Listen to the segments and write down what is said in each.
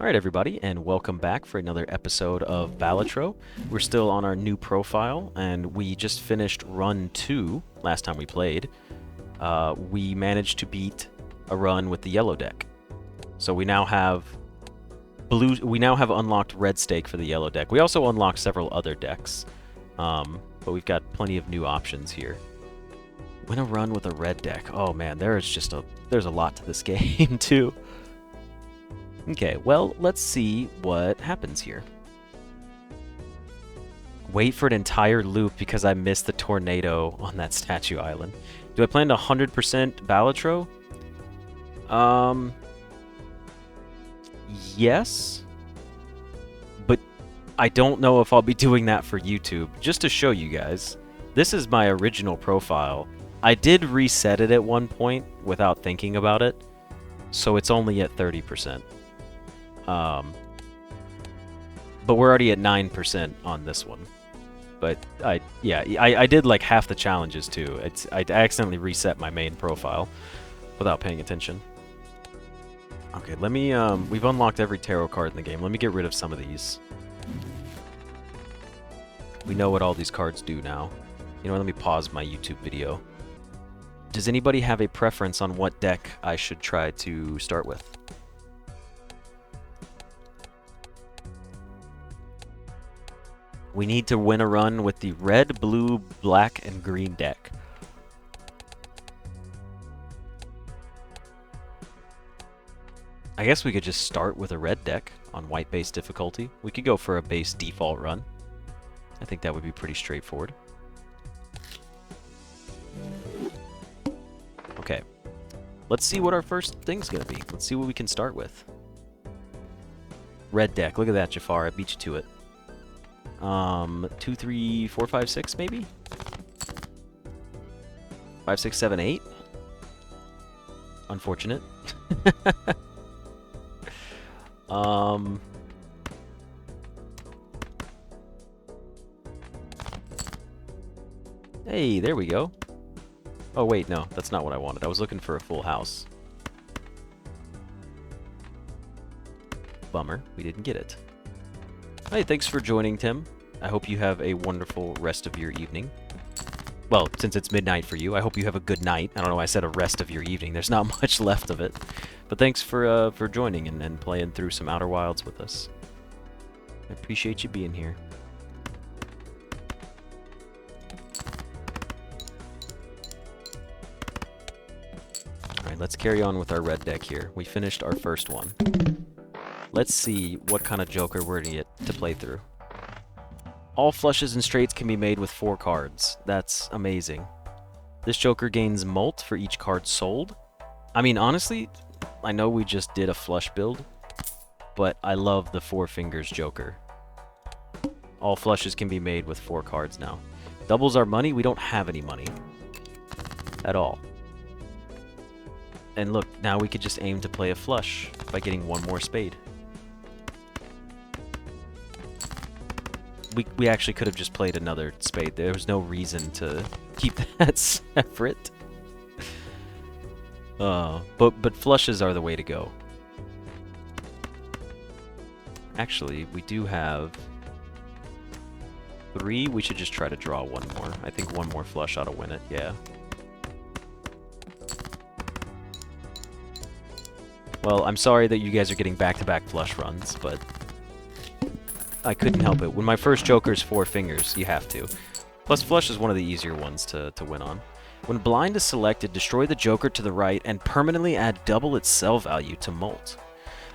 Alright everybody, and welcome back for another episode of Balatro. We're still on our new profile, and we just finished run 2 last time we played. We managed to beat a run with the yellow deck. So we now have unlocked red stake for the yellow deck. We also unlocked several other decks, but we've got plenty of new options here. Win a run with a red deck. Oh man, there's a lot to this game too. Okay, well, let's see what happens here. Wait for an entire loop because I missed the tornado on that statue island. Do I plan to 100% Balatro? Yes. But I don't know if I'll be doing that for YouTube. Just to show you guys, this is my original profile. I did reset it at one point without thinking about it, so it's only at 30%. But we're already at 9% on this one. But I did like half the challenges too. I accidentally reset my main profile without paying attention. Okay, let me, we've unlocked every tarot card in the game. Let me get rid of some of these. We know what all these cards do now. You know what, let me pause my YouTube video. Does anybody have a preference on what deck I should try to start with? We need to win a run with the red, blue, black, and green deck. I guess we could just start with a red deck on white base difficulty. We could go for a base default run. I think that would be pretty straightforward. Okay. Let's see what our first thing's gonna be. Let's see what we can start with. Red deck. Look at that, Jafar. I beat you to it. 2, 3, 4, 5, 6, maybe? 5, 6, 7, 8? Unfortunate. Hey, there we go. Oh, wait, no, that's not what I wanted. I was looking for a full house. Bummer, we didn't get it. Hey, thanks for joining, Tim. I hope you have a wonderful rest of your evening. Well, since it's midnight for you, I hope you have a good night. I don't know why I said a rest of your evening. There's not much left of it. But thanks for joining and playing through some Outer Wilds with us. I appreciate you being here. Alright, let's carry on with our red deck here. We finished our first one. Let's see what kind of Joker we're gonna get to play through. All flushes and straights can be made with 4 cards. That's amazing. This Joker gains Molt for each card sold. I mean, honestly, I know we just did a flush build, but I love the 4 fingers Joker. All flushes can be made with 4 cards now. Doubles our money. We don't have any money at all. And look, now we could just aim to play a flush by getting 1 more spade. We actually could have just played another spade. There was no reason to keep that separate. But flushes are the way to go. Actually, we do have 3. We should just try to draw 1 more. I think 1 more flush ought to win it, yeah. Well, I'm sorry that you guys are getting back-to-back flush runs, but I couldn't help it. When my first Joker's 4 fingers, you have to. Plus, flush is one of the easier ones to win on. When blind is selected, destroy the Joker to the right and permanently add double its sell value to Molt.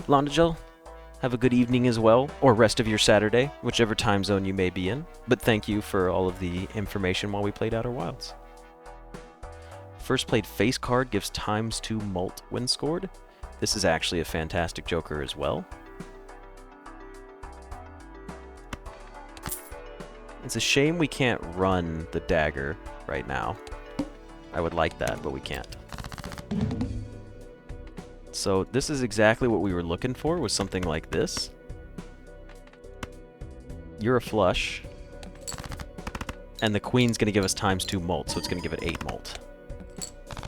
Londagel, have a good evening as well, or rest of your Saturday, whichever time zone you may be in. But thank you for all of the information while we played Outer Wilds. First played face card gives ×2 Molt when scored. This is actually a fantastic Joker as well. It's a shame we can't run the dagger right now. I would like that, but we can't. So this is exactly what we were looking for, was something like this. You're a flush. And the queen's going to give us ×2 Molt, so it's going to give it 8 Molt.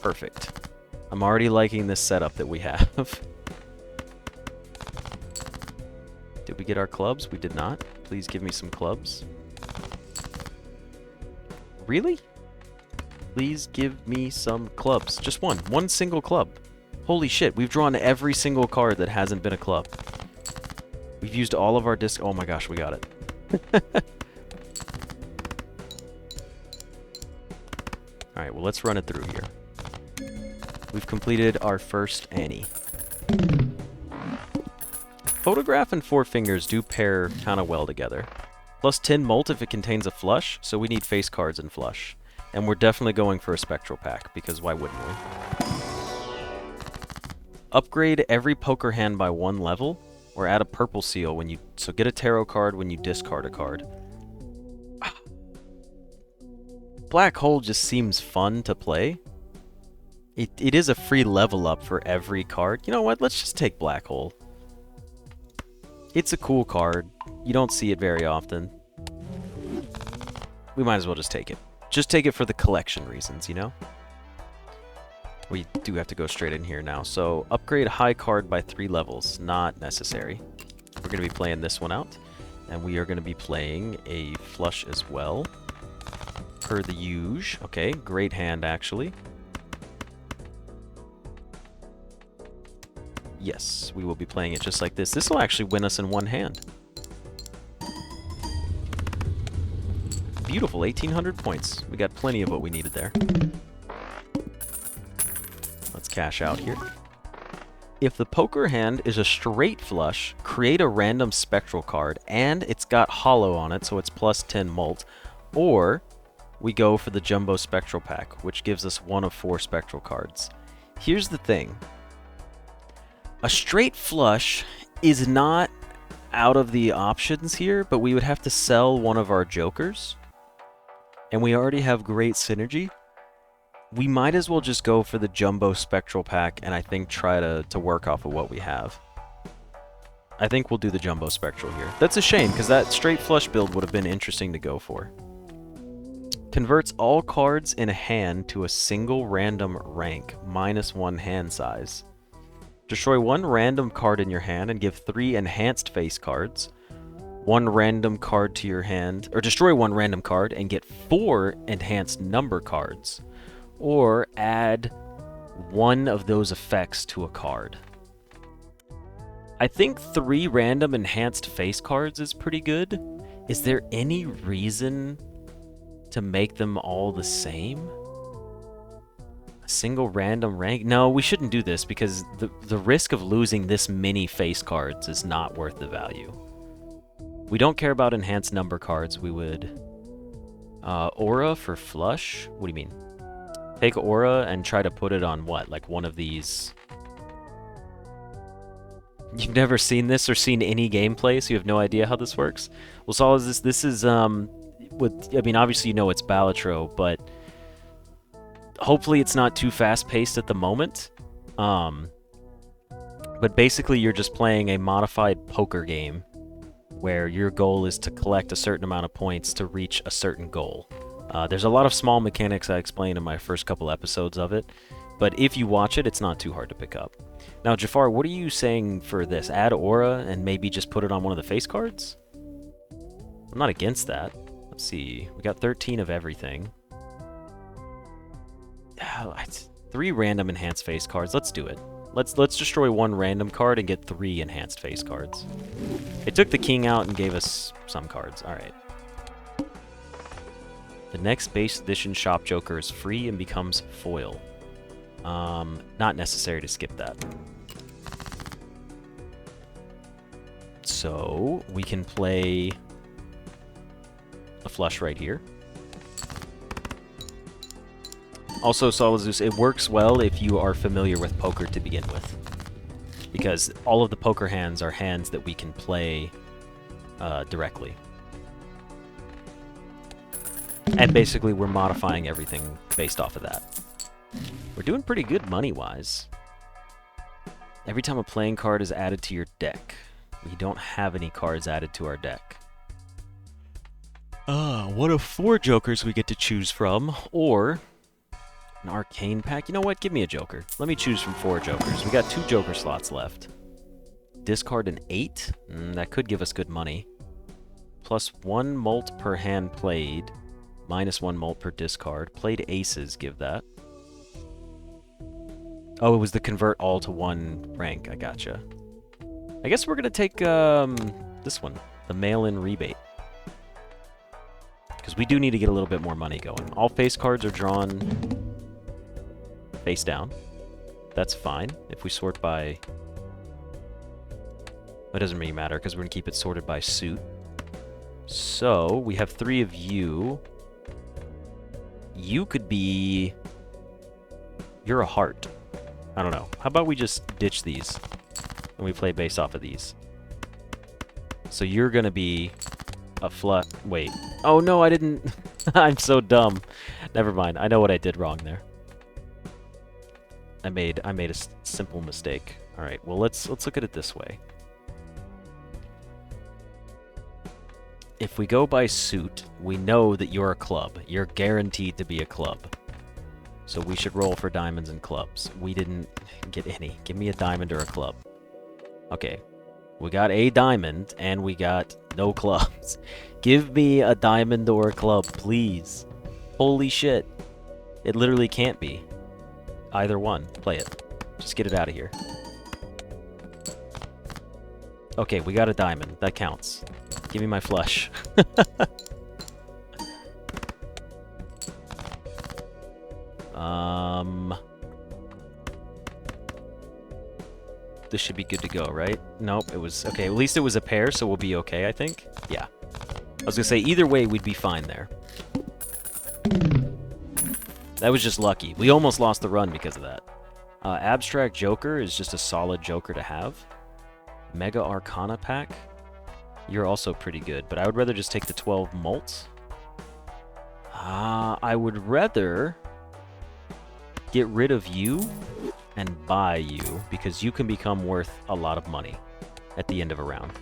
Perfect. I'm already liking this setup that we have. Did we get our clubs? We did not. Please give me some clubs. Really? Please give me some clubs. Just one. One single club. Holy shit, we've drawn every single card that hasn't been a club. We've used all of our disc. Oh my gosh, we got it. Alright, well, let's run it through here. We've completed our first Annie. Photograph and Four Fingers do pair kind of well together. Plus 10 molt if it contains a flush, so we need face cards and flush. And we're definitely going for a spectral pack, because why wouldn't we? Upgrade every poker hand by 1 level, or add a purple seal when you... So get a tarot card when you discard a card. Black Hole just seems fun to play. It is a free level up for every card. You know what? Let's just take Black Hole. It's a cool card. You don't see it very often. We might as well just take it. Just take it for the collection reasons, you know? We do have to go straight in here now. So, upgrade high card by 3 levels. Not necessary. We're going to be playing this one out. And we are going to be playing a flush as well. Per the usual. Okay, great hand, actually. Yes, we will be playing it just like this. This will actually win us in one hand. Beautiful, 1,800 points. We got plenty of what we needed there. Let's cash out here. If the poker hand is a straight flush, create a random spectral card, and it's got hollow on it, so it's plus 10 molt, or we go for the jumbo spectral pack, which gives us 1 of 4 spectral cards. Here's the thing. A straight flush is not out of the options here, but we would have to sell one of our jokers. And we already have great synergy. We might as well just go for the jumbo spectral pack and I think try to work off of what we have. I think we'll do the jumbo spectral here. That's a shame, because that straight flush build would have been interesting to go for. Converts all cards in a hand to a single random rank, -1 hand size. Destroy 1 random card in your hand and give 3 enhanced face cards. 1 random card to your hand, or destroy 1 random card and get 4 enhanced number cards. Or add 1 of those effects to a card. I think 3 random enhanced face cards is pretty good. Is there any reason to make them all the same? Single random rank? No, we shouldn't do this because the risk of losing this many face cards is not worth the value. We don't care about enhanced number cards. We would... Aura for flush? What do you mean? Take Aura and try to put it on what? Like one of these... You've never seen this or seen any gameplay, so you have no idea how this works? Well, so this is, I mean, obviously you know it's Balatro, but... Hopefully it's not too fast-paced at the moment. But basically you're just playing a modified poker game where your goal is to collect a certain amount of points to reach a certain goal. There's a lot of small mechanics I explained in my first couple episodes of it, but if you watch it, it's not too hard to pick up. Now, Jafar, what are you saying for this? Add Aura and maybe just put it on one of the face cards? I'm not against that. Let's see. We got 13 of everything. 3 random enhanced face cards. Let's do it. Let's destroy 1 random card and get 3 enhanced face cards. It took the king out and gave us some cards. Alright. The next base edition shop joker is free and becomes foil. Not necessary to skip that. So, we can play a flush right here. Also, Solid Zeus, it works well if you are familiar with poker to begin with. Because all of the poker hands are hands that we can play directly. And basically, we're modifying everything based off of that. We're doing pretty good money-wise. Every time a playing card is added to your deck. We don't have any cards added to our deck. One of 4 jokers we get to choose from, or... an arcane pack? You know what? Give me a joker. Let me choose from 4 jokers. We got 2 joker slots left. Discard an 8? That could give us good money. Plus 1 mult per hand played. Minus 1 mult per discard. Played aces give that. Oh, it was the convert all to 1 rank. I gotcha. I guess we're going to take this one. The mail-in rebate. Because we do need to get a little bit more money going. All face cards are drawn face down. That's fine. If we sort by... It doesn't really matter because we're going to keep it sorted by suit. So, we have 3 of you. You could be... You're a heart. I don't know. How about we just ditch these and we play based off of these? So you're going to be a flut... Wait. Oh, no, I didn't... I'm so dumb. Never mind. I know what I did wrong there. I made a simple mistake. All right. Well, let's look at it this way. If we go by suit, we know that you're a club. You're guaranteed to be a club. So we should roll for diamonds and clubs. We didn't get any. Give me a diamond or a club. Okay. We got a diamond, and we got no clubs. Give me a diamond or a club, please. Holy shit. It literally can't be. Either one. Play it. Just get it out of here. Okay, we got a diamond. That counts. Give me my flush. This should be good to go, right? Nope, it was... Okay, at least it was a pair, so we'll be okay, I think. Yeah. I was gonna say, either way, we'd be fine there. That was just lucky. We almost lost the run because of that. Abstract Joker is just a solid Joker to have. Mega Arcana pack. You're also pretty good, but I would rather just take the 12 mults. I would rather get rid of you and buy you, because you can become worth a lot of money at the end of a round.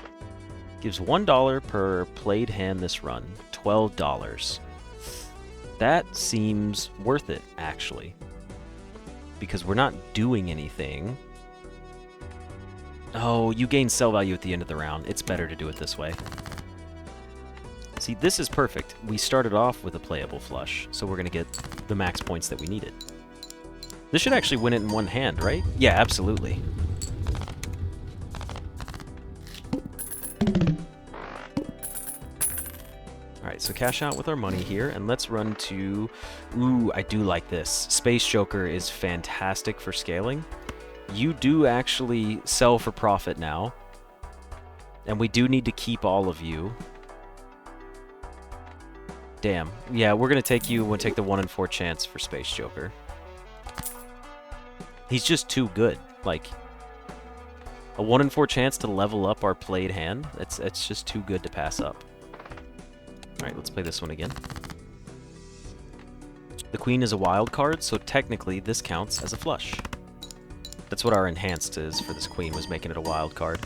Gives $1 per played hand this run. $12. That seems worth it, actually. Because we're not doing anything. Oh, you gain sell value at the end of the round. It's better to do it this way. See, this is perfect. We started off with a playable flush, so we're going to get the max points that we needed. This should actually win it in one hand, right? Yeah, absolutely. Alright, so cash out with our money here, and let's run to... Ooh, I do like this. Space Joker is fantastic for scaling. You do actually sell for profit now. And we do need to keep all of you. Damn. Yeah, we're going to take you and we'll take the 1 in 4 chance for Space Joker. He's just too good. Like, a 1 in 4 chance to level up our played hand. It's just too good to pass up. Alright, let's play this one again. The Queen is a wild card, so technically this counts as a flush. That's what our enhanced is for this Queen, was making it a wild card.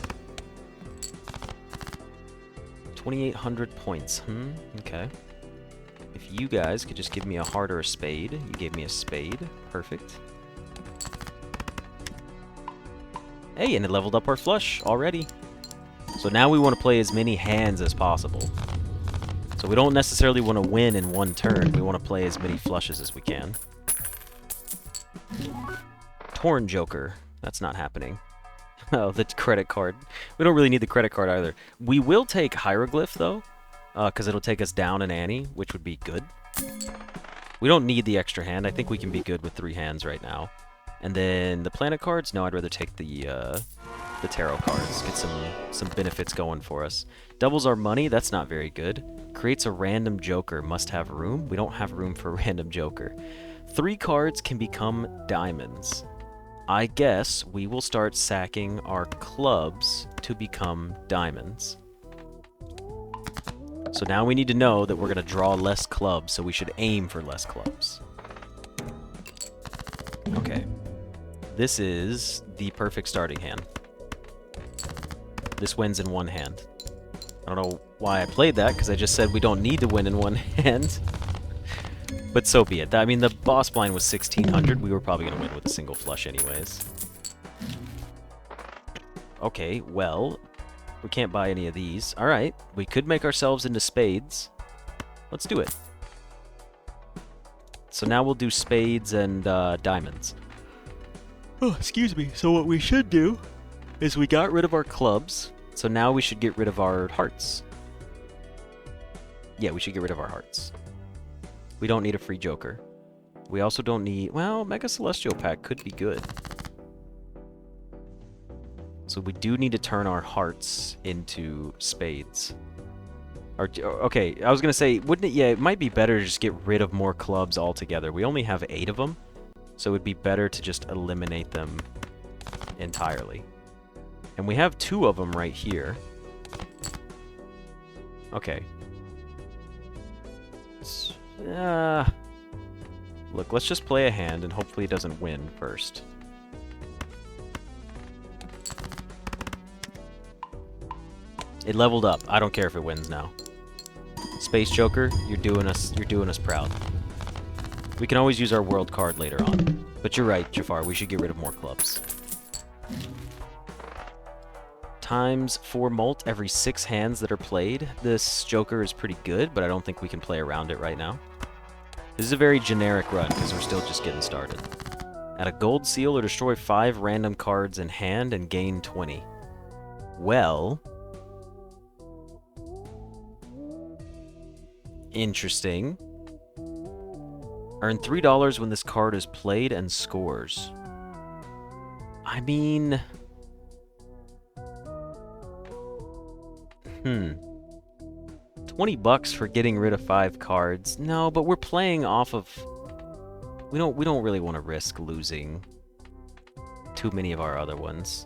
2,800 points. Okay. If you guys could just give me a heart or a spade. You gave me a spade. Perfect. Hey, and it leveled up our flush already. So now we want to play as many hands as possible. So we don't necessarily want to win in one turn. We want to play as many flushes as we can. Torn Joker. That's not happening. Oh, the credit card. We don't really need the credit card either. We will take Hieroglyph, though, because it'll take us down an Annie, which would be good. We don't need the extra hand. I think we can be good with 3 hands right now. And then the planet cards? No, I'd rather take the tarot cards. Get some benefits going for us. Doubles our money. That's not very good. Creates a random joker. Must have room. We don't have room for a random joker. 3 cards can become diamonds. I guess we will start sacking our clubs to become diamonds. So now we need to know that we're going to draw less clubs, so we should aim for less clubs. Okay. This is the perfect starting hand. This wins in one hand. I don't know why I played that, because I just said we don't need to win in one hand. But so be it. I mean, the boss blind was 1,600. We were probably going to win with a single flush anyways. Okay, well, we can't buy any of these. Alright, we could make ourselves into spades. Let's do it. So now we'll do spades and diamonds. Oh, excuse me. So what we should do is we got rid of our clubs. So now we should get rid of our hearts. Yeah, we should get rid of our hearts. We don't need a free joker. We also don't need... Well, Mega Celestial Pack could be good. So we do need to turn our hearts into spades. Okay, I was going to say, wouldn't it... Yeah, it might be better to just get rid of more clubs altogether. We only have 8 of them. So it would be better to just eliminate them entirely. And we have 2 of them right here. Okay. Look, let's just play a hand and hopefully it doesn't win first. It leveled up. I don't care if it wins now. Space Joker, you're doing us proud. We can always use our world card later on. But you're right, Jafar, we should get rid of more clubs. Times 4 molt every 6 hands that are played. This Joker is pretty good, but I don't think we can play around it right now. This is a very generic run, because we're still just getting started. Add a gold seal or destroy 5 random cards in hand and gain 20. Well... Interesting. Earn $3 when this card is played and scores. I mean... 20 bucks for getting rid of 5 cards. No, but we're playing off of... We don't really want to risk losing too many of our other ones.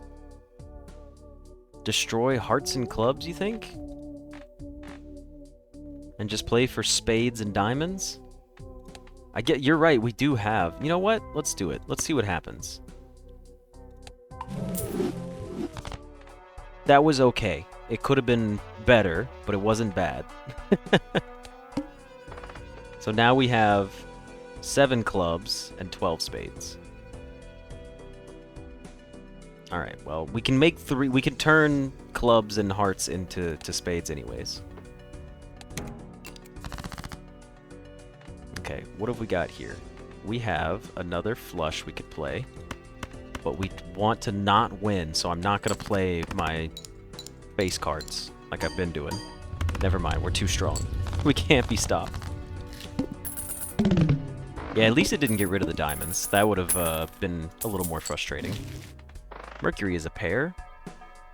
Destroy hearts and clubs, you think? And just play for spades and diamonds? You're right, we do have... You know what? Let's do it. Let's see what happens. That was okay. It could have been better, but it wasn't bad. So now we have 7 clubs and 12 spades. Alright, well, we can make 3... We can turn clubs and hearts into spades anyways. Okay, what have we got here? We have another flush we could play, but we want to not win, so I'm not going to play my base cards like I've been doing. Never mind, we're too strong. We can't be stopped. Yeah, at least it didn't get rid of the diamonds. That would have been a little more frustrating. Mercury is a pair.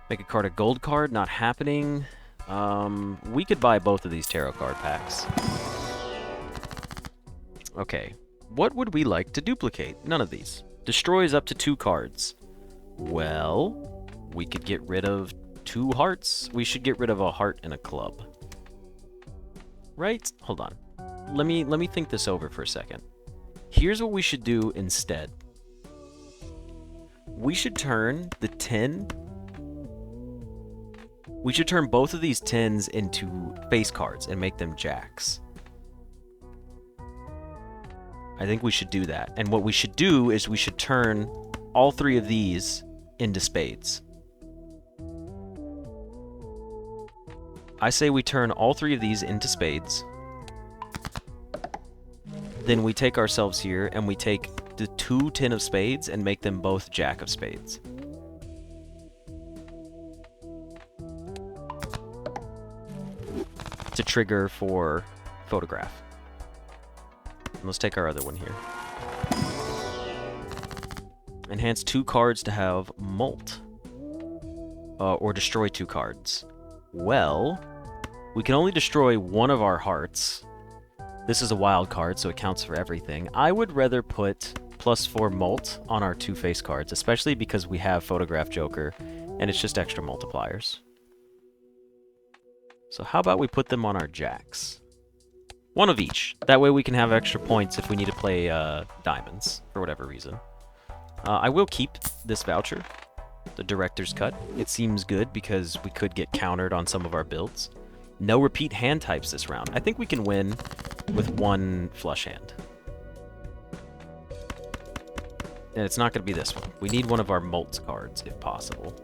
Make a card a gold card, not happening. We could buy both of these tarot card packs. Okay, what would we like to duplicate? None of these. Destroys up to 2 cards. Well, we could get rid of 2 hearts. We should get rid of a heart and a club. Right? Hold on. Let me think this over for a second. Here's what we should do instead. We should turn the 10... We should turn both of these 10s into face cards and make them jacks. I think we should do that. And what we should do is we should turn all 3 of these into spades. I say we turn all 3 of these into spades. Then we take ourselves here and we take the 2 10 of spades and make them both jack of spades. To trigger for photograph. Let's take our other one here. Enhance 2 cards to have molt. Or destroy 2 cards. Well, we can only destroy 1 of our hearts. This is a wild card, so it counts for everything. I would rather put +4 molt on our 2 face cards, especially because we have Photograph Joker, and it's just extra multipliers. So how about we put them on our jacks? 1 of each. That way we can have extra points if we need to play diamonds, for whatever reason. I will keep this voucher, the Director's Cut. It seems good because we could get countered on some of our builds. No repeat hand types this round. I think we can win with 1 flush hand. And it's not going to be this one. We need one of our Molts cards, if possible.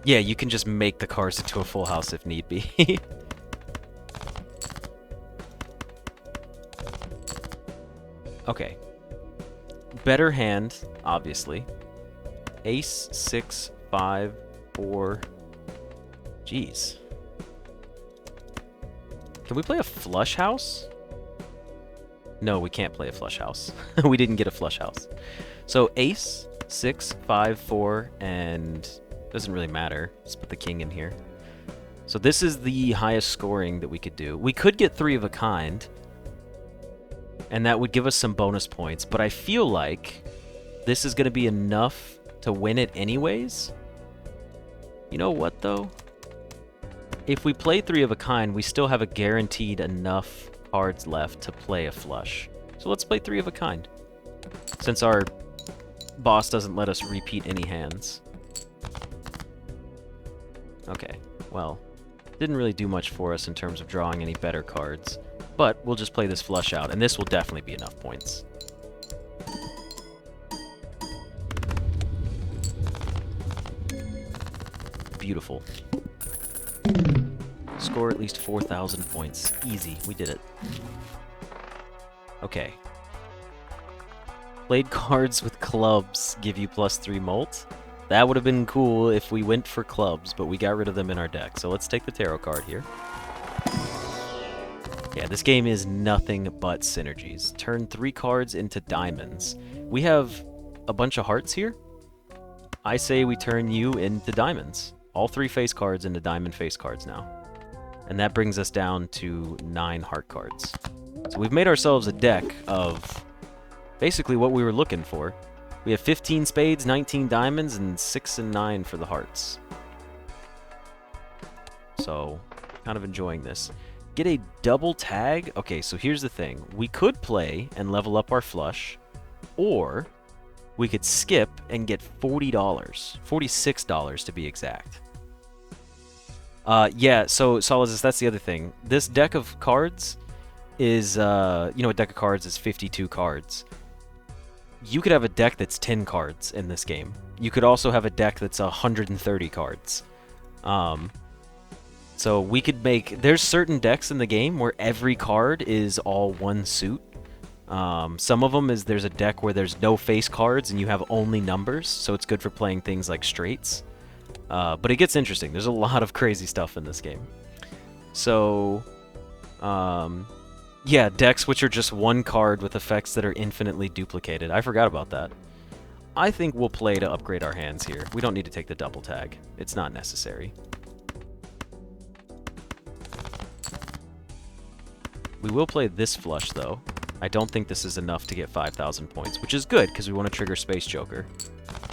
Yeah, you can just make the cards into a full house if need be. Okay. Better hand, obviously. Ace, 6, 5, 4. Jeez. Can we play a flush house? No, we can't play a flush house. We didn't get a flush house. So ace, 6, 5, 4, and doesn't really matter. Let's put the king in here. So this is the highest scoring that we could do. We could get 3 of a kind, and that would give us some bonus points, but I feel like this is going to be enough to win it anyways. You know what, though? If we play 3 of a kind, we still have a guaranteed enough cards left to play a flush. So let's play 3 of a kind, since our boss doesn't let us repeat any hands. Okay, well, didn't really do much for us in terms of drawing any better cards, but we'll just play this flush out, and this will definitely be enough points. Beautiful. Score at least 4,000 points. Easy, we did it. Okay. Played cards with clubs give you +3 molt. That would have been cool if we went for clubs, but we got rid of them in our deck. So let's take the tarot card here. Yeah, this game is nothing but synergies. Turn 3 cards into diamonds. We have a bunch of hearts here. I say we turn you into diamonds. All 3 face cards into diamond face cards now. And that brings us down to 9 heart cards. So we've made ourselves a deck of basically what we were looking for. We have 15 spades, 19 diamonds, and 6 and 9 for the hearts. So, kind of enjoying this. Get a double tag. Okay, so here's the thing. We could play and level up our flush, or we could skip and get $40. $46 to be exact. Yeah, so Solidus, that's the other thing. This deck of cards is, a deck of cards is 52 cards. You could have a deck that's 10 cards in this game. You could also have a deck that's 130 cards. So we could make... There's certain decks in the game where every card is all one suit. Some of them is there's a deck where there's no face cards and you have only numbers, so it's good for playing things like straights. But it gets interesting. There's a lot of crazy stuff in this game. So... yeah, decks which are just one card with effects that are infinitely duplicated. I forgot about that. I think we'll play to upgrade our hands here. We don't need to take the double tag. It's not necessary. We will play this flush, though. I don't think this is enough to get 5,000 points, which is good, because we want to trigger Space Joker.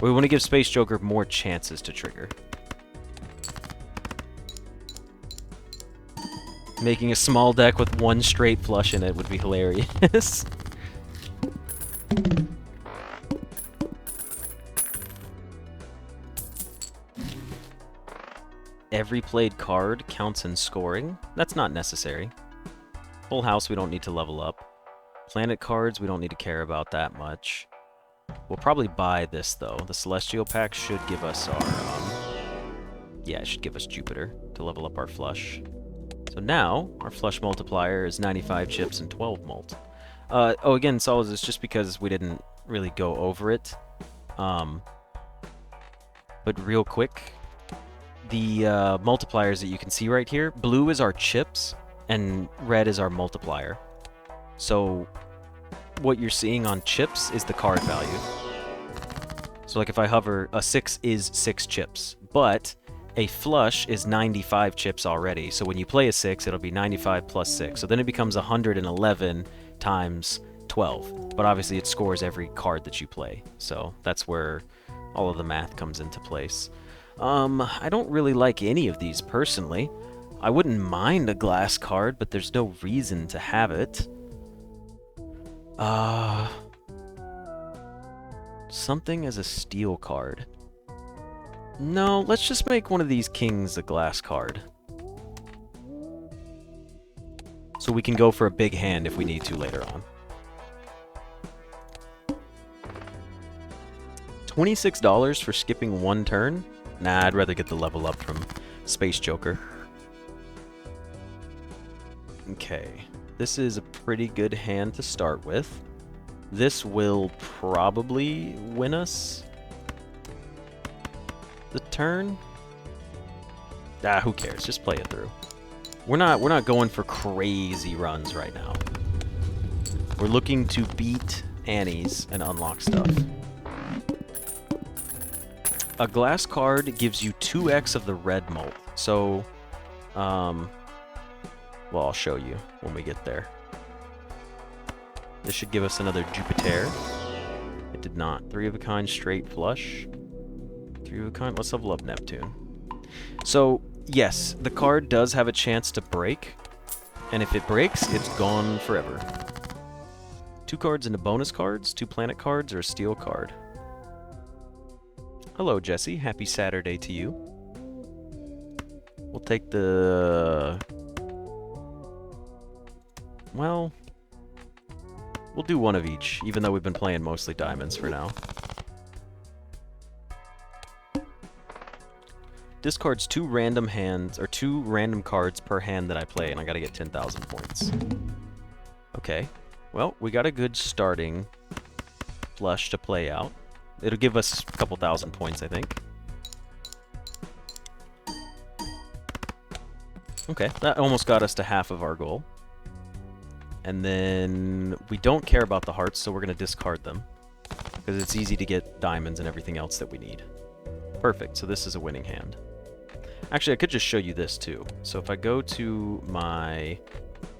We want to give Space Joker more chances to trigger. Making a small deck with one straight flush in it would be hilarious. Every played card counts in scoring. That's not necessary. Full house we don't need to level up. Planet cards we don't need to care about that much. We'll probably buy this though. The Celestial Pack should give us our... yeah, it should give us Jupiter to level up our flush. So now, our flush multiplier is 95 chips and 12 molt. Oh, again, Solids, it's just because we didn't really go over it. But real quick, the multipliers that you can see right here, blue is our chips, and red is our multiplier. So, what you're seeing on chips is the card value. So, like if I hover, a 6 is 6 chips, but... a flush is 95 chips already, so when you play a 6, it'll be 95 plus 6. So then it becomes 111 times 12. But obviously it scores every card that you play, so that's where all of the math comes into place. I don't really like any of these personally. I wouldn't mind a glass card, but there's no reason to have it. Something as a steel card. No, let's just make one of these kings a glass card. So we can go for a big hand if we need to later on. $26 for skipping one turn? Nah, I'd rather get the level up from Space Joker. Okay, this is a pretty good hand to start with. This will probably win us the turn. Ah, who cares? Just play it through. We're not going for crazy runs right now. We're looking to beat Annie's and unlock stuff. A glass card gives you 2x of the red molt. So, well, I'll show you when we get there. This should give us another Jupiter. It did not. 3 of a kind straight flush. 3 of a kind. Let's level up Neptune. So, yes, the card does have a chance to break. And if it breaks, it's gone forever. 2 cards into bonus cards, 2 planet cards, or a steel card. Hello, Jesse. Happy Saturday to you. We'll take the... Well... We'll do one of each, even though we've been playing mostly diamonds for now. Discards 2 random hands, or 2 random cards per hand that I play, and I gotta get 10,000 points. Okay. Well, we got a good starting flush to play out. It'll give us a couple thousand points, I think. Okay, that almost got us to half of our goal. And then we don't care about the hearts, so we're going to discard them. Because it's easy to get diamonds and everything else that we need. Perfect, so this is a winning hand. Actually, I could just show you this too. So if I go to my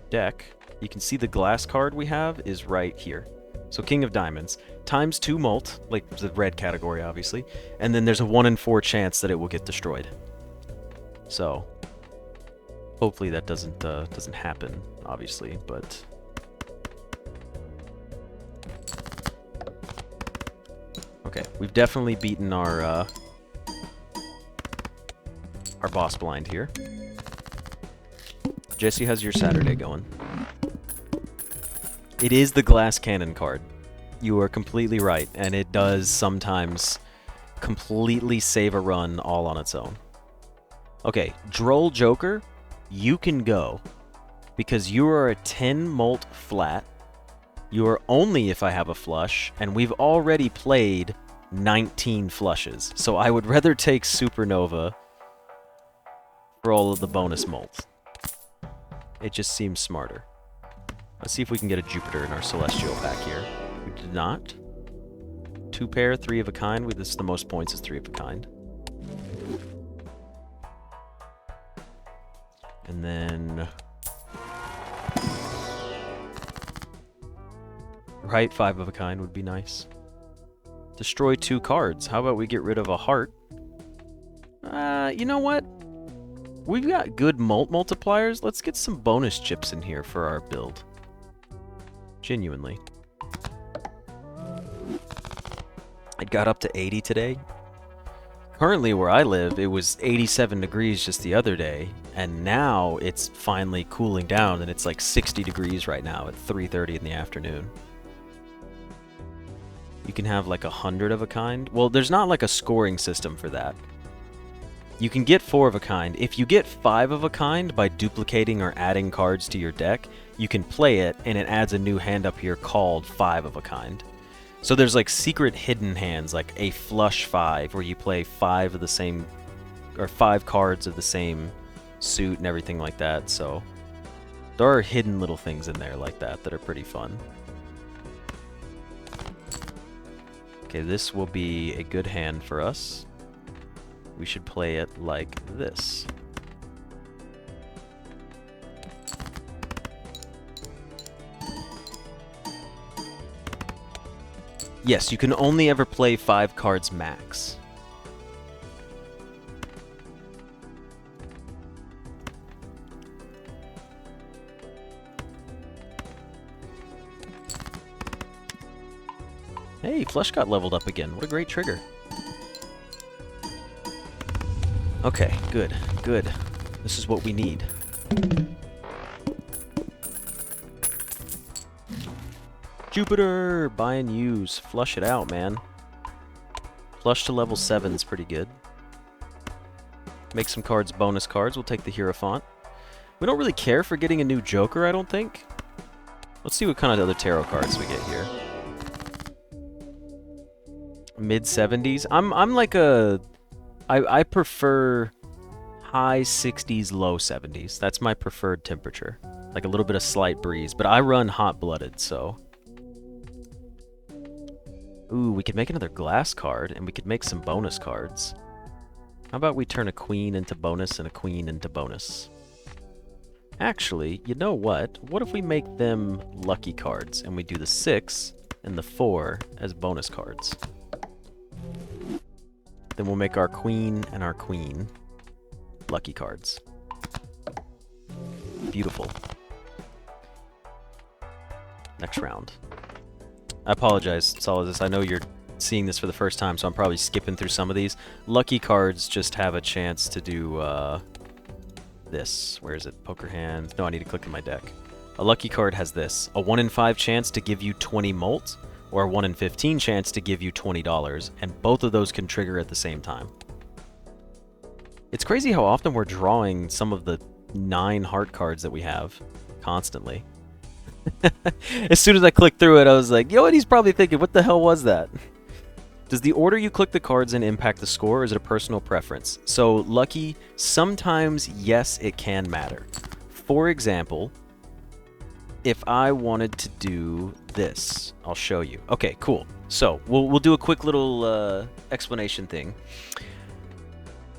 deck, you can see the glass card we have is right here. So King of Diamonds, times 2 molt, like the red category obviously, and then there's a 1 in 4 chance that it will get destroyed. So hopefully that doesn't happen, obviously, but... Okay, we've definitely beaten our boss blind here. Jesse, how's your Saturday going? It is the glass cannon card. You are completely right, and it does sometimes completely save a run all on its own. Okay, Droll Joker, you can go, because you are a 10 molt flat. You are only if I have a flush, and we've already played 19 flushes, so I would rather take Supernova for all of the bonus molt. It just seems smarter. Let's see if we can get a Jupiter in our Celestial pack here. We did not. 2 pair, 3 of a kind. This is the most points is 3 of a kind. And then... Right, 5 of a kind would be nice. Destroy 2 cards. How about we get rid of a heart? You know what? We've got good molt multipliers. Let's get some bonus chips in here for our build. Genuinely. It got up to 80 today. Currently where I live, it was 87 degrees just the other day, and now it's finally cooling down, and it's like 60 degrees right now at 3:30 in the afternoon. You can have like 100 of a kind. Well, there's not like a scoring system for that. You can get 4 of a kind. If you get 5 of a kind by duplicating or adding cards to your deck, you can play it, and it adds a new hand up here called 5 of a kind. So there's like secret hidden hands, like a flush 5, where you play 5 of the same, or 5 cards of the same suit and everything like that. So there are hidden little things in there like that that are pretty fun. Okay, this will be a good hand for us. We should play it like this. Yes, you can only ever play 5 cards max. Hey, Flush got leveled up again. What a great trigger. Okay, good, good. This is what we need. Jupiter! Buy and use. Flush it out, man. Flush to level 7 is pretty good. Make some cards bonus cards. We'll take the Hierophant. We don't really care for getting a new Joker, I don't think. Let's see what kind of other tarot cards we get here. Mid-70s. I'm like a... I prefer high 60s, low 70s. That's my preferred temperature. Like a little bit of slight breeze. But I run hot-blooded, so... Ooh, we could make another glass card, and we could make some bonus cards. How about we turn a queen into bonus and a queen into bonus? Actually, you know what? What if we make them lucky cards, and we do the 6 and the 4 as bonus cards? Then we'll make our queen and our queen lucky cards. Beautiful. Next round. I apologize, Solidus. I know you're seeing this for the first time, so I'm probably skipping through some of these. Lucky cards just have a chance to do this. Where is it? Poker hand. No, I need to click in my deck. A lucky card has this. A 1 in 5 chance to give you 20 molt, or a 1 in 15 chance to give you $20, and both of those can trigger at the same time. It's crazy how often we're drawing some of the 9 heart cards that we have constantly. As soon as I clicked through it, I was like, yo, and he's probably thinking, what the hell was that? Does the order you click the cards in impact the score, or is it a personal preference? So, lucky, sometimes, yes, it can matter. For example, if I wanted to do this, I'll show you. Okay, cool. So, we'll do a quick little explanation thing.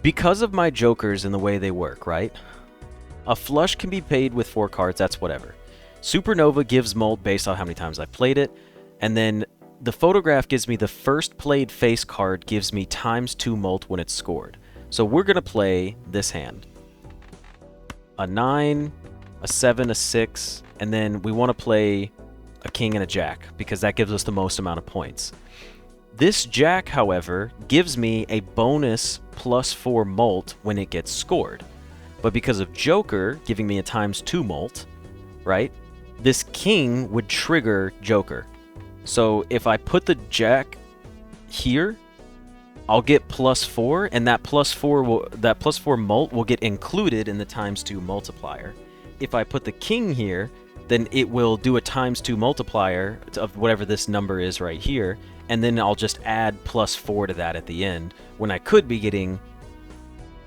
Because of my jokers and the way they work, right? A flush can be paid with 4 cards, that's whatever. Supernova gives molt based on how many times I've played it, and then the photograph gives me the first played face card gives me ×2 molt when it's scored. So we're going to play this hand. A 9, a 7, a 6, and then we want to play a king and a jack, because that gives us the most amount of points. This jack, however, gives me a bonus +4 molt when it gets scored. But because of Joker giving me a ×2 molt, right, this king would trigger Joker. So if I put the jack here, I'll get +4, and that +4 molt will get included in the ×2 multiplier. If I put the king here, then it will do a ×2 multiplier of whatever this number is right here, and then I'll just add +4 to that at the end, when I could be getting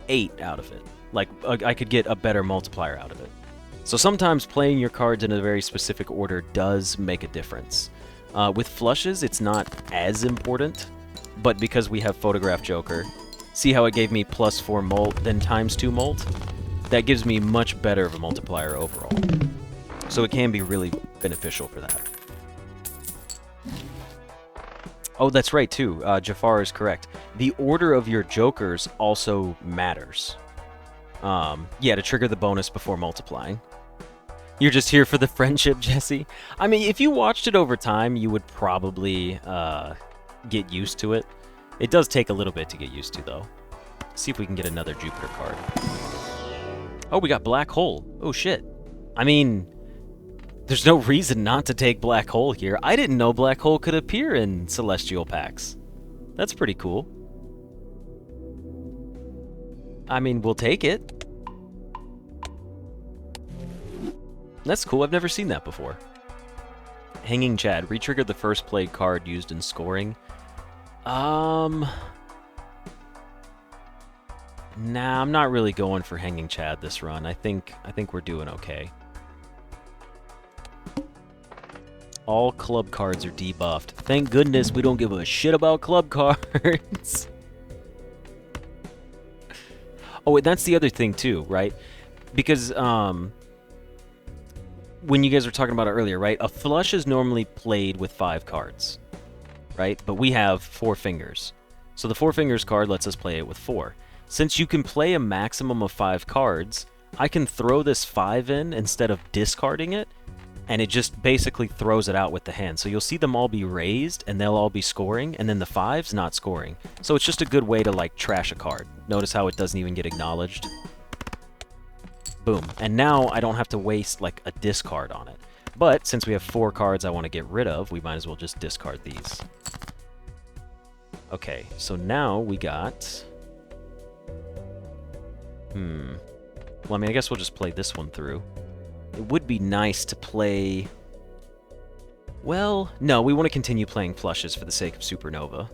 8 out of it. Like, I could get a better multiplier out of it. So sometimes playing your cards in a very specific order does make a difference. With flushes, it's not as important, but because we have Photograph Joker, see how it gave me +4 molt, then ×2 molt? That gives me much better of a multiplier overall. So it can be really beneficial for that. Oh, that's right, too. Jafar is correct. The order of your jokers also matters. Yeah, to trigger the bonus before multiplying. You're just here for the friendship, Jesse? I mean, if you watched it over time, you would probably get used to it. It does take a little bit to get used to, though. See if we can get another Jupiter card. Oh, we got Black Hole. Oh, shit. I mean, there's no reason not to take Black Hole here. I didn't know Black Hole could appear in Celestial packs. That's pretty cool. I mean, we'll take it. That's cool. I've never seen that before. Hanging Chad. Retrigger the first played card used in scoring. Nah, I'm not really going for Hanging Chad this run. I think we're doing okay. All club cards are debuffed. Thank goodness we don't give a shit about club cards. Oh, and that's the other thing too, right? Because when you guys were talking about it earlier, right? A flush is normally played with 5 cards, right? But we have 4 fingers. So the 4 fingers card lets us play it with 4. Since you can play a maximum of 5 cards, I can throw this 5 in instead of discarding it, and it just basically throws it out with the hand. So you'll see them all be raised, and they'll all be scoring, and then the 5's not scoring. So it's just a good way to, like, trash a card. Notice how it doesn't even get acknowledged? Boom. And now I don't have to waste, like, a discard on it. But since we have 4 cards I want to get rid of, we might as well just discard these. Okay, so now we got Well, I mean, I guess we'll just play this one through. It would be nice to play... Well, no, we want to continue playing flushes for the sake of Supernova.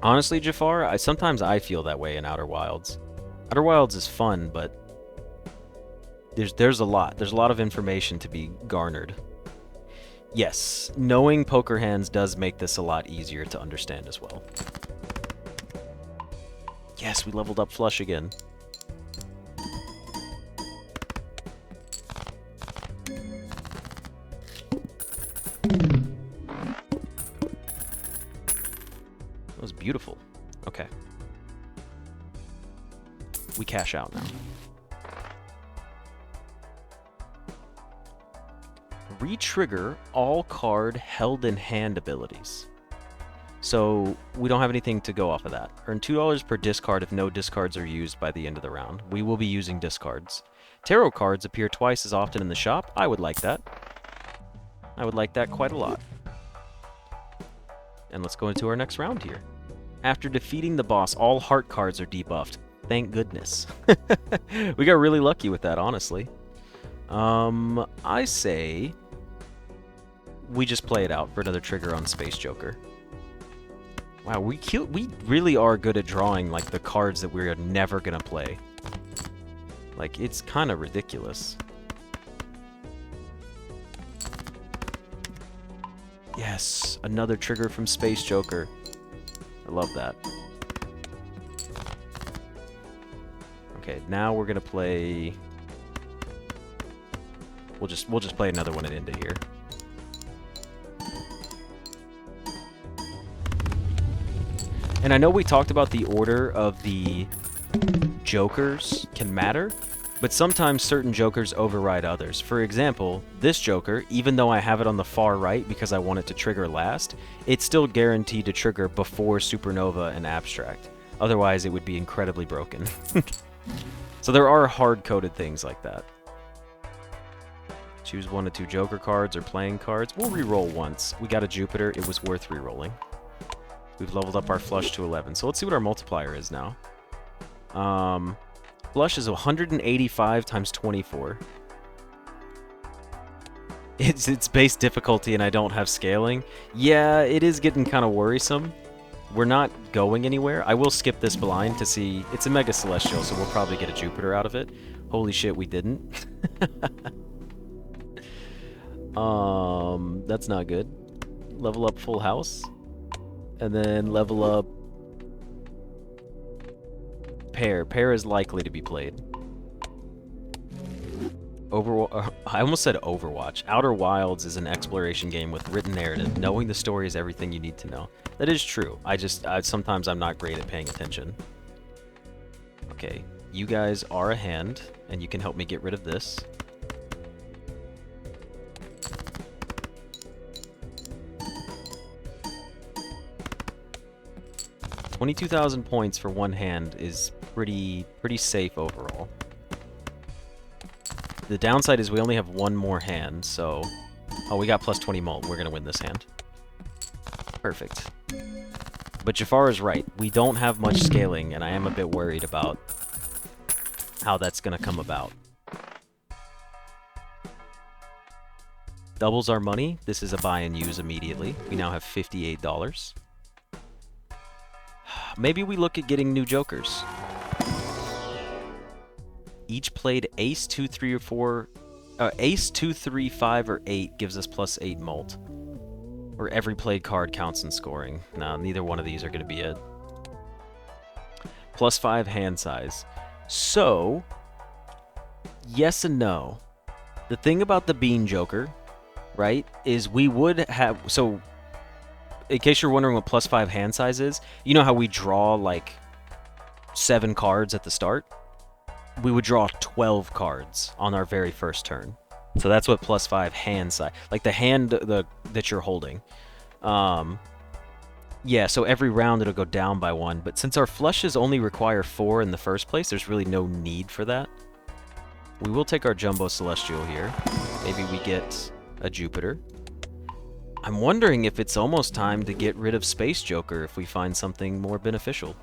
Honestly, Jafar, sometimes I feel that way in Outer Wilds. Outer Wilds is fun, but there's a lot. There's a lot of information to be garnered. Yes, knowing poker hands does make this a lot easier to understand as well. Yes, we leveled up flush again. That was beautiful. Okay. We cash out now. Re-trigger all card held in hand abilities. So we don't have anything to go off of that. Earn $2 per discard if no discards are used by the end of the round. We will be using discards. Tarot cards appear twice as often in the shop. I would like that. I would like that quite a lot. And let's go into our next round here. After defeating the boss, all heart cards are debuffed. Thank goodness. We got really lucky with that, honestly. I say we just play it out for another trigger on Space Joker. Wow, we really are good at drawing like the cards that we're never gonna play. Like, it's kind of ridiculous. Yes, another trigger from Space Joker. I love that. Okay, now we're gonna play. We'll just play another one and end it here. And I know we talked about the order of the jokers can matter, but sometimes certain jokers override others. For example, this joker, even though I have it on the far right because I want it to trigger last, it's still guaranteed to trigger before Supernova and Abstract. Otherwise, it would be incredibly broken. So there are hard-coded things like that. Choose 1 of 2 joker cards or playing cards. We'll re-roll once. We got a Jupiter. It was worth re-rolling. We've leveled up our flush to 11. So let's see what our multiplier is now. Flush is 185 times 24. It's base difficulty and I don't have scaling. Yeah, it is getting kind of worrisome. We're not going anywhere. I will skip this blind to see. It's a Mega Celestial, so we'll probably get a Jupiter out of it. Holy shit, we didn't. That's not good. Level up Full House. And then level up Pair. Pair is likely to be played. I almost said Overwatch. Outer Wilds is an exploration game with written narrative. Knowing the story is everything you need to know. That is true. Sometimes I'm not great at paying attention. Okay, you guys are a hand, and you can help me get rid of this. $22,000 points for one hand is pretty safe overall. The downside is we only have one more hand, so... Oh, we got plus 20 mult. We're going to win this hand. Perfect. But Jafar is right. We don't have much scaling, and I am a bit worried about how that's going to come about. Doubles our money. This is a buy and use immediately. We now have $58. Maybe we look at getting new jokers. Each played ace 2, 3, or 4. Ace 2, 3, 5, or 8 gives us plus 8 mult. Or every played card counts in scoring. No, neither one of these are going to be it. Plus 5 hand size. So, yes and no. The thing about the Bean Joker, right, is we would have... So, in case you're wondering what plus 5 hand size is, you know how we draw, like, 7 cards at the start? We would draw 12 cards on our very first turn. So that's what plus 5 hand size... Like, the hand that you're holding. Yeah, so every round it'll go down by 1. But since our flushes only require 4 in the first place, there's really no need for that. We will take our Jumbo Celestial here. Maybe we get a Jupiter. I'm wondering if it's almost time to get rid of Space Joker if we find something more beneficial.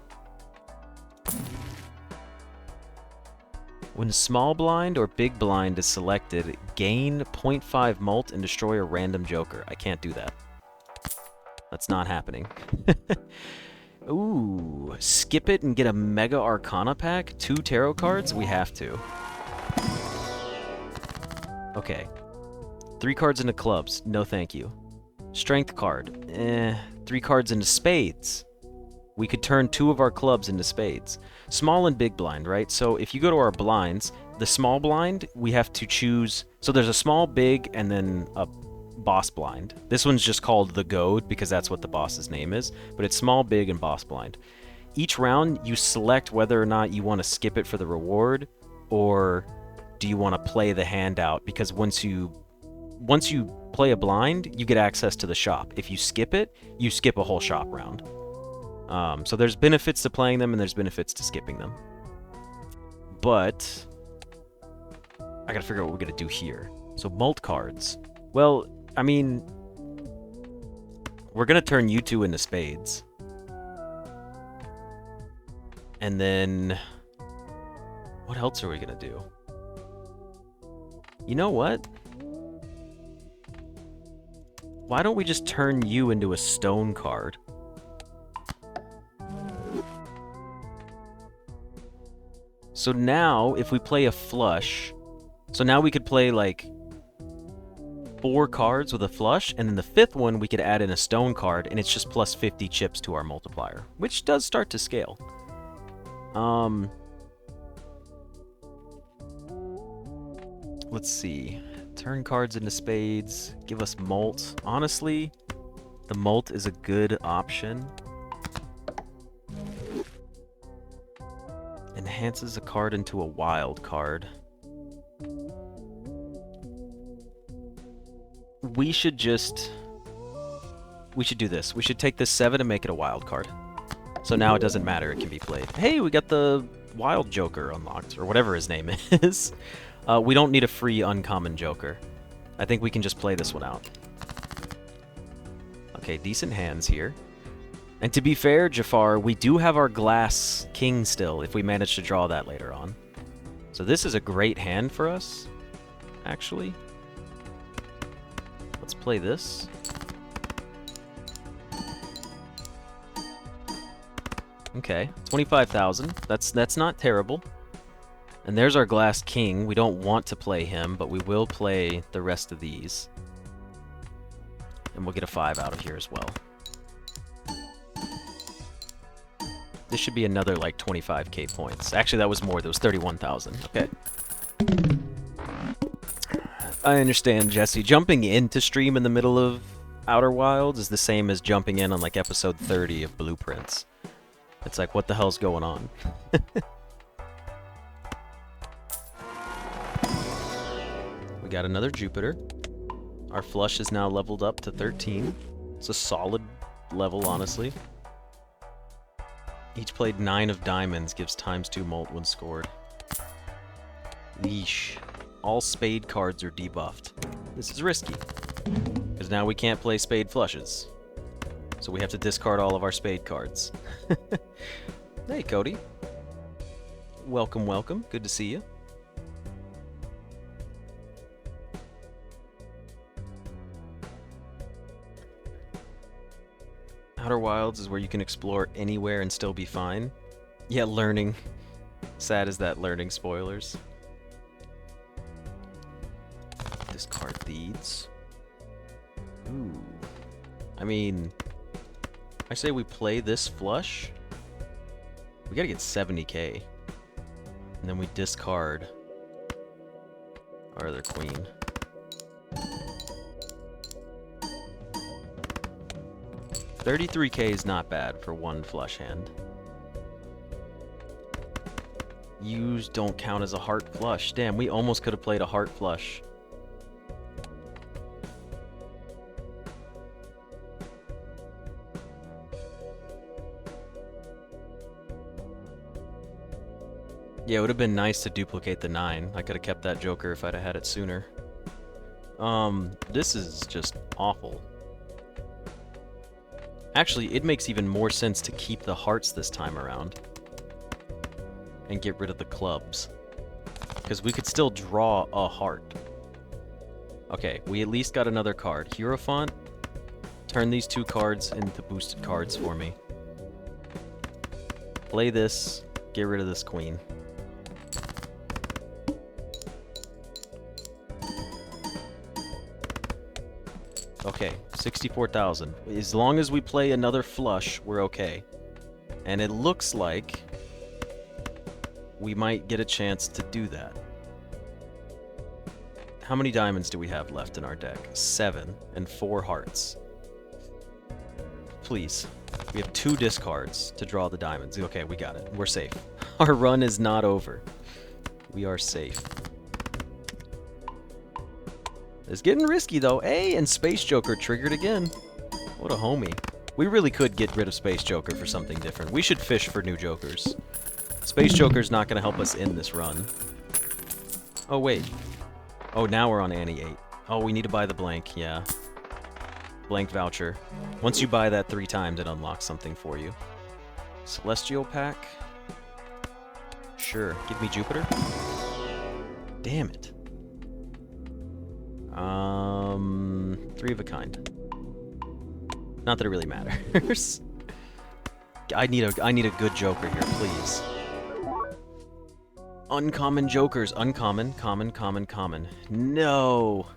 When small blind or big blind is selected, gain 0.5 mult and destroy a random joker. I can't do that. That's not happening. Ooh, skip it and get a Mega Arcana pack? 2 tarot cards? We have to. Okay. 3 cards into clubs. No thank you. Strength card. 3 cards into spades. We could turn 2 of our clubs into spades. Small and big blind, right? So if you go to our blinds, the small blind, we have to choose... So there's a small, big, and then a boss blind. This one's just called the Goad because that's what the boss's name is. But it's small, big, and boss blind. Each round, you select whether or not you want to skip it for the reward, or do you want to play the hand out? Because once you play a blind, you get access to the shop. If you skip it, you skip a whole shop round. So there's benefits to playing them, and there's benefits to skipping them. But I gotta figure out what we're gonna do here. So mult cards. Well, I mean, we're gonna turn you 2 into spades. And then what else are we gonna do? You know what? Why don't we just turn you into a stone card? So now, if we play a flush, so now we could play like 4 cards with a flush, and then the 5th one we could add in a stone card, and it's just plus 50 chips to our multiplier, which does start to scale. Let's see. Turn cards into spades, give us mult. Honestly, the mult is a good option. Enhances a card into a wild card. We should do this. We should take this 7 and make it a wild card. So now it doesn't matter, it can be played. Hey, we got the wild joker unlocked, or whatever his name is. We don't need a free uncommon joker. I think we can just play this one out. Okay, decent hands here. And to be fair, Jafar, we do have our glass king still, if we manage to draw that later on. So this is a great hand for us, actually. Let's play this. Okay, 25,000. That's not terrible. And there's our glass king. We don't want to play him, but we will play the rest of these. And we'll get a 5 out of here as well. This should be another, like, 25k points. Actually, that was more. That was 31,000. Okay. I understand, Jesse. Jumping into stream in the middle of Outer Wilds is the same as jumping in on, like, episode 30 of Blueprints. It's like, what the hell's going on? We got another Jupiter. Our flush is now leveled up to 13. It's a solid level, honestly. Each played 9 of diamonds gives ×2 mult when scored. Yeesh. All spade cards are debuffed. This is risky, because now we can't play spade flushes. So we have to discard all of our spade cards. Hey, Cody. Welcome, welcome. Good to see you. Outer Wilds is where you can explore anywhere and still be fine. Yeah, learning. Sad as that, learning spoilers. Discard these. Ooh. I mean, I say we play this flush. We gotta get 70k. And then we discard our other queen. $33k is not bad for one flush hand. Use don't count as a heart flush. Damn, we almost could have played a heart flush. Yeah, it would have been nice to duplicate the 9. I could have kept that joker if I'd have had it sooner. This is just awful. Actually, it makes even more sense to keep the hearts this time around. And get rid of the clubs. Because we could still draw a heart. Okay, we at least got another card. Hierophant, turn these 2 cards into boosted cards for me. Play this, get rid of this queen. Okay, 64,000. As long as we play another flush, we're okay. And it looks like we might get a chance to do that. How many diamonds do we have left in our deck? 7 and 4 hearts. Please. We have 2 discards to draw the diamonds. Okay, we got it. We're safe. Our run is not over. We are safe. It's getting risky, though. Hey, and Space Joker triggered again. What a homie. We really could get rid of Space Joker for something different. We should fish for new Jokers. Space Joker's not going to help us in this run. Oh, wait. Oh, now we're on Annie 8. Oh, we need to buy the blank, yeah. Blank voucher. Once you buy that 3 times, it unlocks something for you. Celestial pack? Sure. Give me Jupiter. Damn it. 3 of a kind. Not that it really matters. I need a good Joker here, please. Uncommon Jokers. Uncommon, common, common, common. No!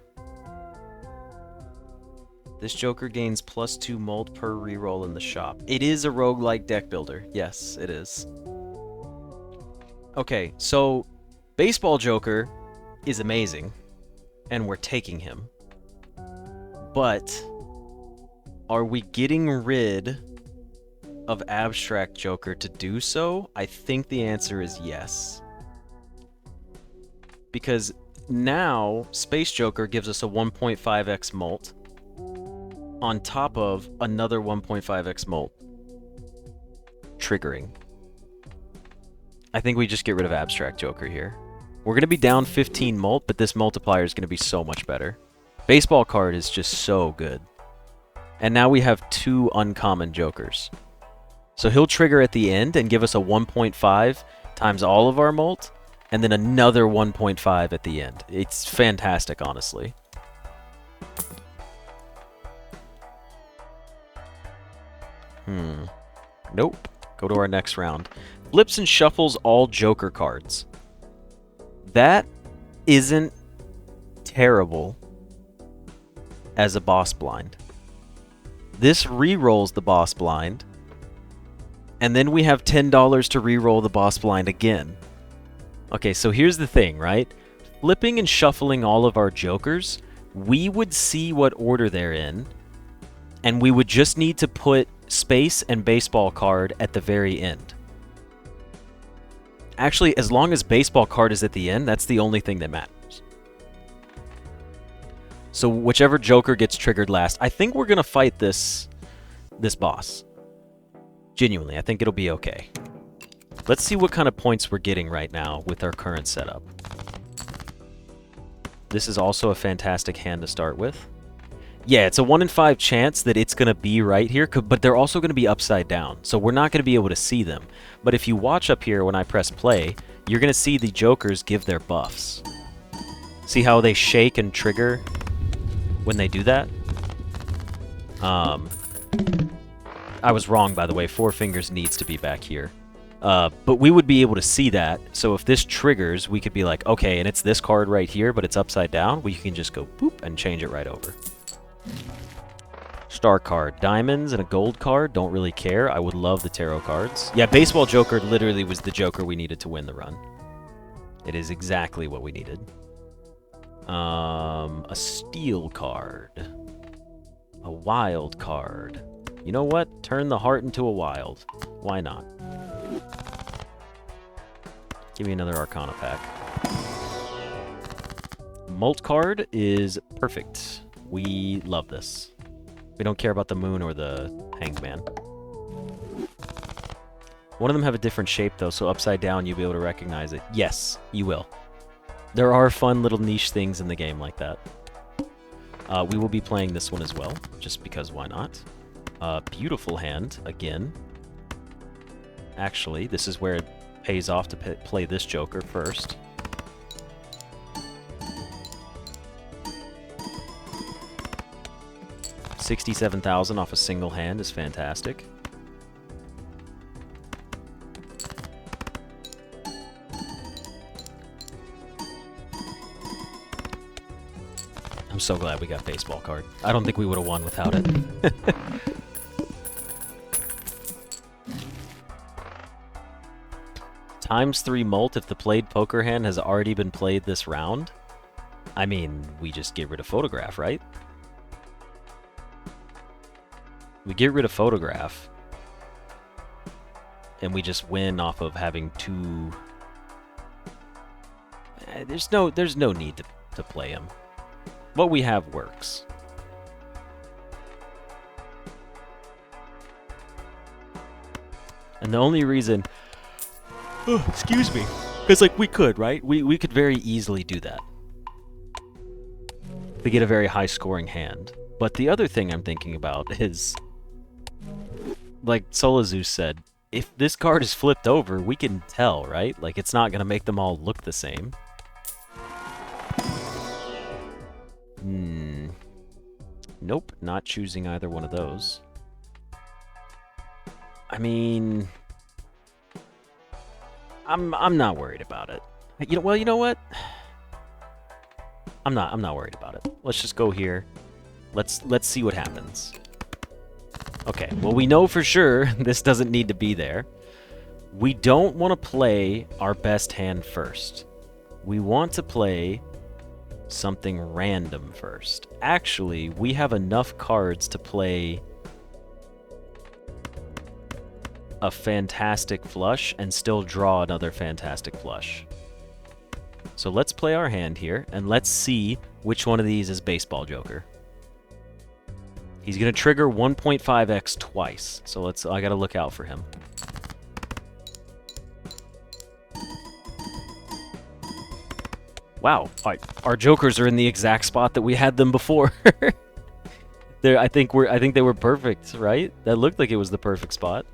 This Joker gains +2 molt per reroll in the shop. It is a roguelike deck builder. Yes, it is. Okay, so Baseball Joker is amazing, and we're taking him. But are we getting rid of Abstract Joker to do so? I think the answer is yes. Because now Space Joker gives us a 1.5x molt on top of another 1.5x molt. Triggering. I think we just get rid of Abstract Joker here. We're going to be down 15 molt, but this multiplier is going to be so much better. Baseball card is just so good. And now we have 2 uncommon Jokers. So he'll trigger at the end and give us a 1.5 times all of our molt, and then another 1.5 at the end. It's fantastic, honestly. Nope. Go to our next round. Flips and shuffles all Joker cards. That isn't terrible as a boss blind. This re-rolls the boss blind, and then we have $10 to re-roll the boss blind again. Okay, so here's the thing, right? Flipping and shuffling all of our Jokers, we would see what order they're in, and we would just need to put Space and Baseball card at the very end. Actually, as long as Baseball card is at the end, that's the only thing that matters. So whichever Joker gets triggered last, I think we're going to fight this boss. Genuinely, I think it'll be okay. Let's see what kind of points we're getting right now with our current setup. This is also a fantastic hand to start with. Yeah, it's a 1 in 5 chance that it's going to be right here, but they're also going to be upside down, so we're not going to be able to see them. But if you watch up here when I press play, you're going to see the Jokers give their buffs. See how they shake and trigger when they do that? I was wrong, by the way. 4 fingers needs to be back here. But we would be able to see that, so if this triggers, we could be like, okay, and it's this card right here, but it's upside down, we can just go boop and change it right over. Star card. Diamonds and a gold card. Don't really care. I would love the tarot cards. Yeah, Baseball Joker literally was the Joker we needed to win the run. It is exactly what we needed. A steel card. A wild card. You know what? Turn the heart into a wild. Why not? Give me another Arcana pack. Molt card is perfect. We love this. We don't care about the moon or the hanged man. One of them have a different shape, though, so upside down you'll be able to recognize it. Yes, you will. There are fun little niche things in the game like that. We will be playing this one as well, just because why not? Beautiful hand, again. Actually, this is where it pays off to play this Joker first. 67,000 off a single hand is fantastic. I'm so glad we got baseball card. I don't think we would have won without it. ×3 mult if the played poker hand has already been played this round. I mean, we just get rid of photograph, right? We get rid of photograph. And we just win off of having two... There's no need to play him. What we have works. And the only reason... Oh, excuse me. Because, like, we could, right? We could very easily do that. To get a very high-scoring hand. But the other thing I'm thinking about is... Like Solazeus said, if this card is flipped over, we can tell, right? Like, it's not going to make them all look the same. Nope, not choosing either one of those. I mean... I'm not worried about it. Well, you know what? I'm not worried about it. Let's just go here. Let's see what happens. Okay, well, we know for sure this doesn't need to be there. We don't want to play our best hand first. We want to play something random first. Actually, we have enough cards to play a fantastic flush and still draw another fantastic flush. So let's play our hand here, and let's see which one of these is Baseball Joker. He's going to trigger 1.5x twice, so I got to look out for him. Wow, our jokers are in the exact spot that we had them before. I think they were perfect, right? That looked like it was the perfect spot.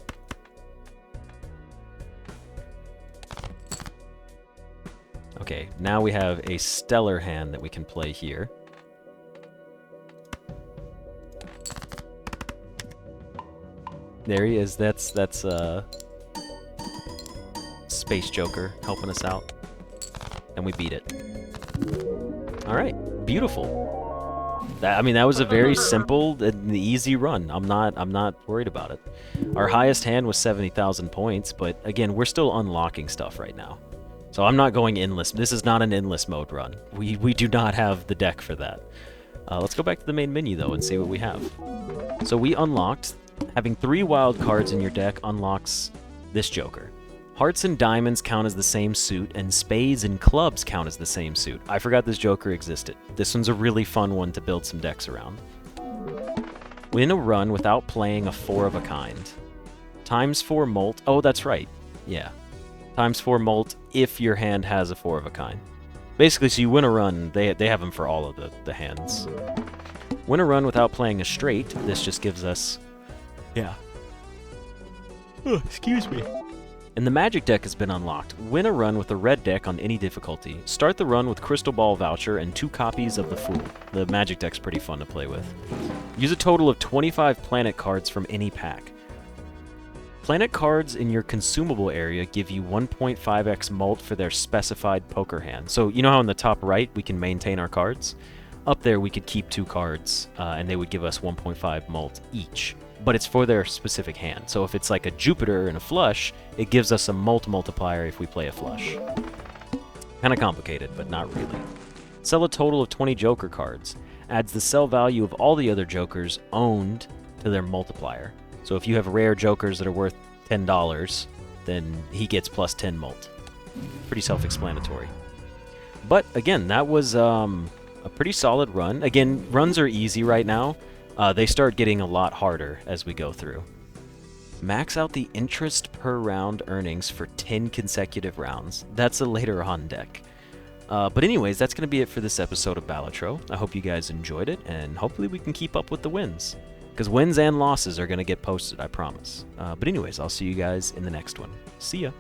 Okay, now we have a stellar hand that we can play here. There he is. That's Space Joker helping us out. And we beat it. Alright, beautiful. I mean, that was a very simple and easy run. I'm not worried about it. Our highest hand was 70,000 points, but again, we're still unlocking stuff right now. So I'm not going endless. This is not an endless mode run. We do not have the deck for that. Let's go back to the main menu, though, and see what we have. So we unlocked... Having 3 wild cards in your deck unlocks this Joker. Hearts and diamonds count as the same suit, and spades and clubs count as the same suit. I forgot this Joker existed. This one's a really fun one to build some decks around. Win a run without playing a 4 of a kind. ×4 mult. Oh, that's right. Yeah. ×4 mult if your hand has a 4 of a kind. Basically, so you win a run, they have them for all of the hands. Win a run without playing a straight. This just gives us... Yeah. Oh, excuse me. And the Magic deck has been unlocked. Win a run with a red deck on any difficulty. Start the run with Crystal Ball Voucher and 2 copies of the Fool. The Magic deck's pretty fun to play with. Use a total of 25 planet cards from any pack. Planet cards in your consumable area give you 1.5x mult for their specified poker hand. So you know how in the top right we can maintain our cards? Up there we could keep 2 cards, and they would give us 1.5 mult each. But it's for their specific hand. So if it's like a Jupiter and a flush, it gives us a mult multiplier if we play a flush. Kind of complicated, but not really. Sell a total of 20 Joker cards. Adds the sell value of all the other Jokers owned to their multiplier. So if you have rare Jokers that are worth $10, then he gets plus 10 mult. Pretty self-explanatory. But again, that was a pretty solid run. Again, runs are easy right now. They start getting a lot harder as we go through. Max out the interest per round earnings for 10 consecutive rounds. That's a later on deck. But anyways, that's going to be it for this episode of Balatro. I hope you guys enjoyed it, and hopefully we can keep up with the wins. Because wins and losses are going to get posted, I promise. But anyways, I'll see you guys in the next one. See ya!